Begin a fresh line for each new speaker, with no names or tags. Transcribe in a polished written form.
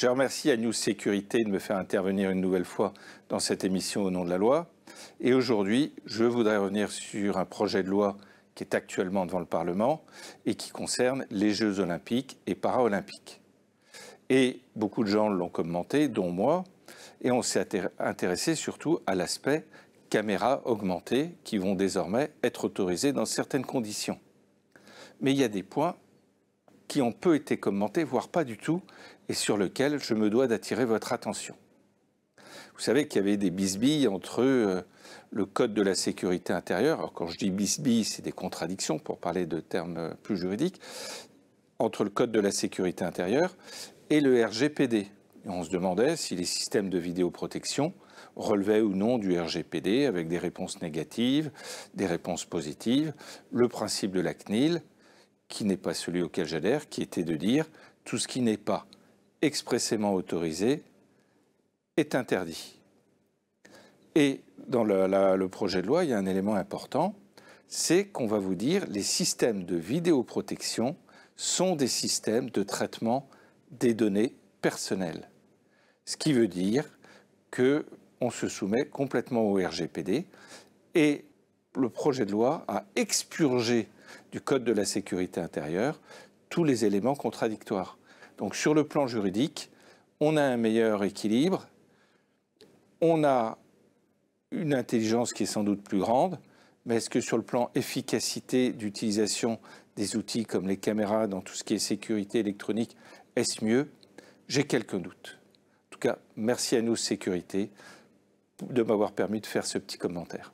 Je remercie News Sécurité de me faire intervenir une nouvelle fois dans cette émission au nom de la loi. Et aujourd'hui, je voudrais revenir sur un projet de loi qui est actuellement devant le Parlement et qui concerne les Jeux olympiques et paralympiques. Et beaucoup de gens l'ont commenté, dont moi, et on s'est intéressé surtout à l'aspect caméras augmentées qui vont désormais être autorisées dans certaines conditions. Mais il y a des points qui ont peu été commentés, voire pas du tout, et sur lesquels je me dois d'attirer votre attention. Vous savez qu'il y avait des bisbilles entre le Code de la sécurité intérieure, alors quand je dis bisbilles, c'est des contradictions pour parler de termes plus juridiques, entre le Code de la sécurité intérieure et le RGPD. Et on se demandait si les systèmes de vidéoprotection relevaient ou non du RGPD, avec des réponses négatives, des réponses positives. Le principe de la CNIL, qui n'est pas celui auquel j'adhère, qui était de dire tout ce qui n'est pas expressément autorisé est interdit. Et dans le projet de loi, il y a un élément important, c'est qu'on va vous dire les systèmes de vidéoprotection sont des systèmes de traitement des données personnelles. Ce qui veut dire qu'on se soumet complètement au RGPD et le projet de loi a expurgé du Code de la sécurité intérieure tous les éléments contradictoires. Donc sur le plan juridique, on a un meilleur équilibre, on a une intelligence qui est sans doute plus grande, mais est-ce que sur le plan efficacité d'utilisation des outils comme les caméras dans tout ce qui est sécurité électronique, est-ce mieux? J'ai quelques doutes. En tout cas, merci à News Sécurité de m'avoir permis de faire ce petit commentaire.